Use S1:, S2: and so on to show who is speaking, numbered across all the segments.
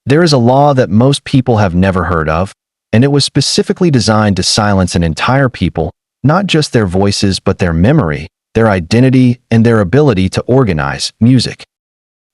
S1: There is a law that most people have never heard of, and it was specifically designed to silence an entire people, not just their voices but their memory, their identity, and their ability to organize music.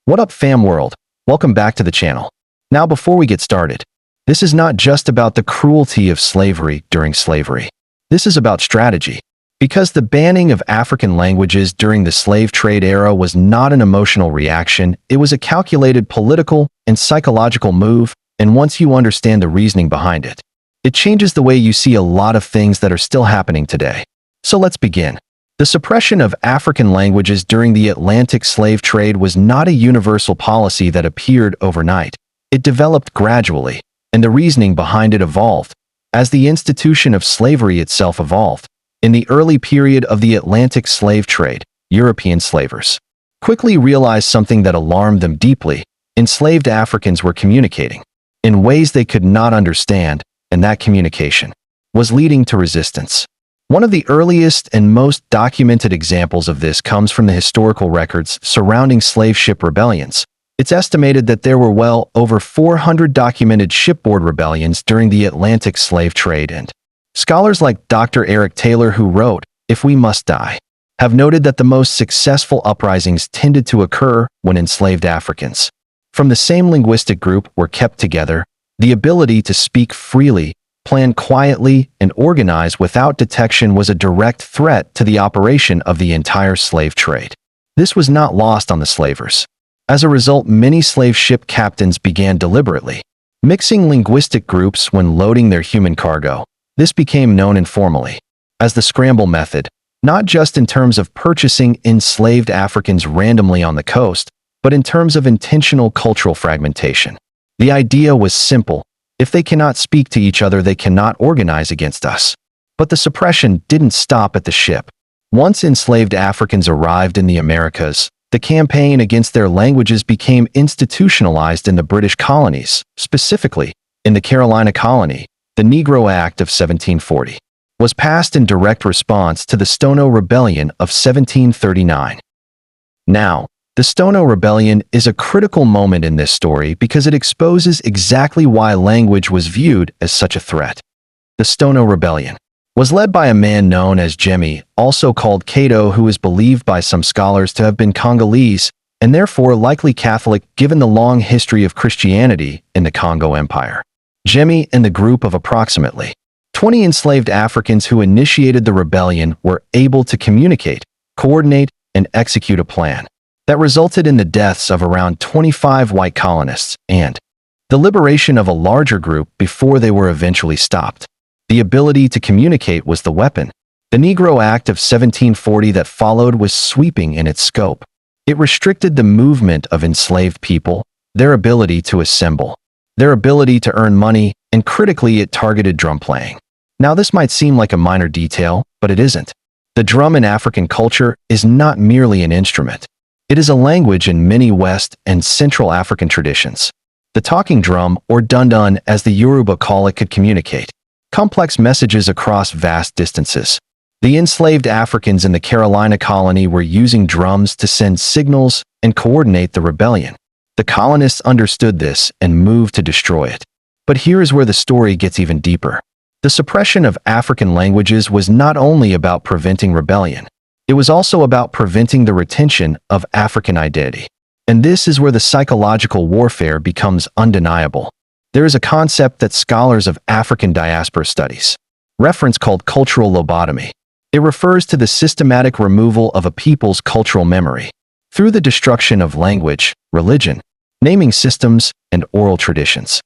S1: What up, fam world? Welcome back to the channel. Now, before we get started, this is not just about the cruelty of slavery during slavery. This is about strategy. Because the banning of African languages during the slave trade era was not an emotional reaction, it was a calculated political and psychological move, and once you understand the reasoning behind it, it changes the way you see a lot of things that are still happening today. So let's begin. The suppression of African languages during the Atlantic slave trade was not a universal policy that appeared overnight. It developed gradually, and the reasoning behind it evolved, as the institution of slavery itself evolved. In the early period of the Atlantic slave trade, European slavers quickly realized something that alarmed them deeply. Enslaved Africans were communicating in ways they could not understand, and that communication was leading to resistance. One of the earliest and most documented examples of this comes from the historical records surrounding slave ship rebellions. It's estimated that there were well over 400 documented shipboard rebellions during the Atlantic slave trade, and scholars like Dr. Eric Taylor, who wrote If We Must Die, have noted that the most successful uprisings tended to occur when enslaved Africans from the same linguistic group were kept together. The ability to speak freely, plan quietly, and organize without detection was a direct threat to the operation of the entire slave trade. This was not lost on the slavers. As a result, many slave ship captains began deliberately mixing linguistic groups when loading their human cargo. This became known informally as the scramble method, not just in terms of purchasing enslaved Africans randomly on the coast, but in terms of intentional cultural fragmentation. The idea was simple: if they cannot speak to each other, they cannot organize against us. But the suppression didn't stop at the ship. Once enslaved Africans arrived in the Americas, the campaign against their languages became institutionalized in the British colonies, specifically in the Carolina colony. The Negro Act of 1740 was passed in direct response to the Stono Rebellion of 1739. Now, the Stono Rebellion is a critical moment in this story because it exposes exactly why language was viewed as such a threat. The Stono Rebellion was led by a man known as Jemmy, also called Cato, who is believed by some scholars to have been Congolese and therefore likely Catholic given the long history of Christianity in the Congo Empire. Jemmy and the group of approximately 20 enslaved Africans who initiated the rebellion were able to communicate, coordinate, and execute a plan that resulted in the deaths of around 25 white colonists and the liberation of a larger group before they were eventually stopped. The ability to communicate was the weapon. The Negro Act of 1740 that followed was sweeping in its scope. It restricted the movement of enslaved people, their ability to assemble, their ability to earn money, and critically, it targeted drum playing. Now, this might seem like a minor detail, but it isn't. The drum in African culture is not merely an instrument. It is a language in many West and Central African traditions. The talking drum, or dundun as the Yoruba call it, could communicate complex messages across vast distances. The enslaved Africans in the Carolina colony were using drums to send signals and coordinate the rebellion. The colonists understood this and moved to destroy it. But here is where the story gets even deeper. The suppression of African languages was not only about preventing rebellion. It was also about preventing the retention of African identity. And this is where the psychological warfare becomes undeniable. There is a concept that scholars of African diaspora studies reference called cultural lobotomy. It refers to the systematic removal of a people's cultural memory through the destruction of language, religion, naming systems, and oral traditions.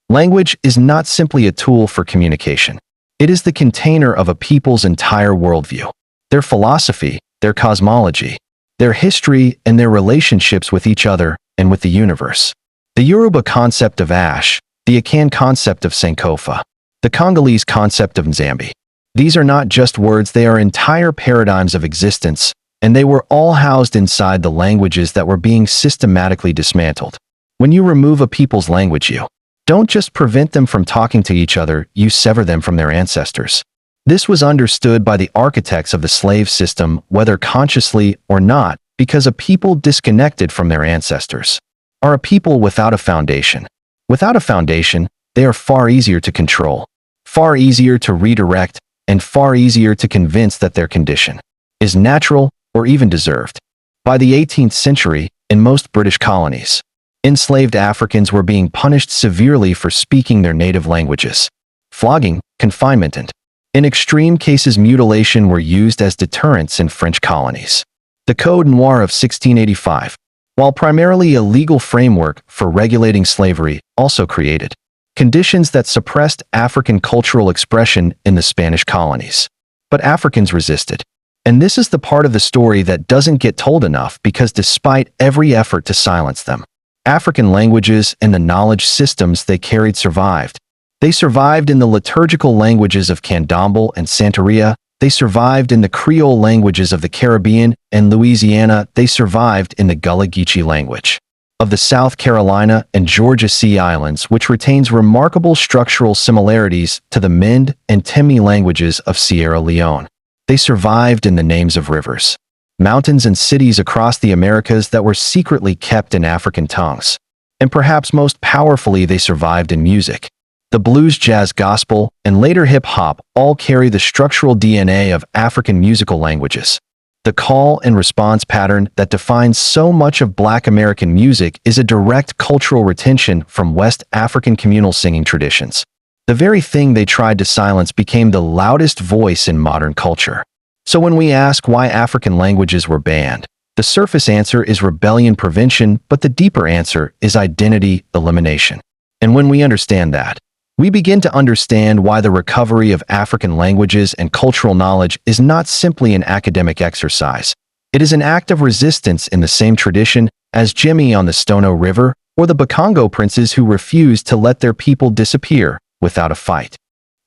S1: Language is not simply a tool for communication. It is the container of a people's entire worldview, their philosophy, their cosmology, their history, and their relationships with each other and with the universe. The Yoruba concept of Ash, the Akan concept of Sankofa, the Congolese concept of Nzambi. These are not just words, they are entire paradigms of existence, and they were all housed inside the languages that were being systematically dismantled. When you remove a people's language, you don't just prevent them from talking to each other, you sever them from their ancestors. This was understood by the architects of the slave system, whether consciously or not, because a people disconnected from their ancestors are a people without a foundation. Without a foundation, they are far easier to control, far easier to redirect, and far easier to convince that their condition is natural or even deserved. By the 18th century, in most British colonies, enslaved Africans were being punished severely for speaking their native languages. Flogging, confinement, and, in extreme cases, mutilation were used as deterrents in French colonies. The Code Noir of 1685, while primarily a legal framework for regulating slavery, also created conditions that suppressed African cultural expression in the Spanish colonies. But Africans resisted. And this is the part of the story that doesn't get told enough, because despite every effort to silence them, African languages and the knowledge systems they carried survived. They survived in the liturgical languages of Candomblé and Santeria. They survived in the Creole languages of the Caribbean and Louisiana. They survived in the Gullah Geechee language of the South Carolina and Georgia Sea Islands, which retains remarkable structural similarities to the Mende and Temne languages of Sierra Leone. They survived in the names of rivers, mountains, and cities across the Americas that were secretly kept in African tongues. And perhaps most powerfully, they survived in music. The blues, jazz, gospel, and later hip-hop all carry the structural DNA of African musical languages. The call and response pattern that defines so much of Black American music is a direct cultural retention from West African communal singing traditions. The very thing they tried to silence became the loudest voice in modern culture. So when we ask why African languages were banned, the surface answer is rebellion prevention, but the deeper answer is identity elimination. And when we understand that, we begin to understand why the recovery of African languages and cultural knowledge is not simply an academic exercise. It is an act of resistance in the same tradition as Jimmy on the Stono River or the Bakongo princes who refused to let their people disappear without a fight.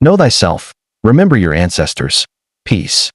S1: Know thyself. Remember your ancestors. Peace.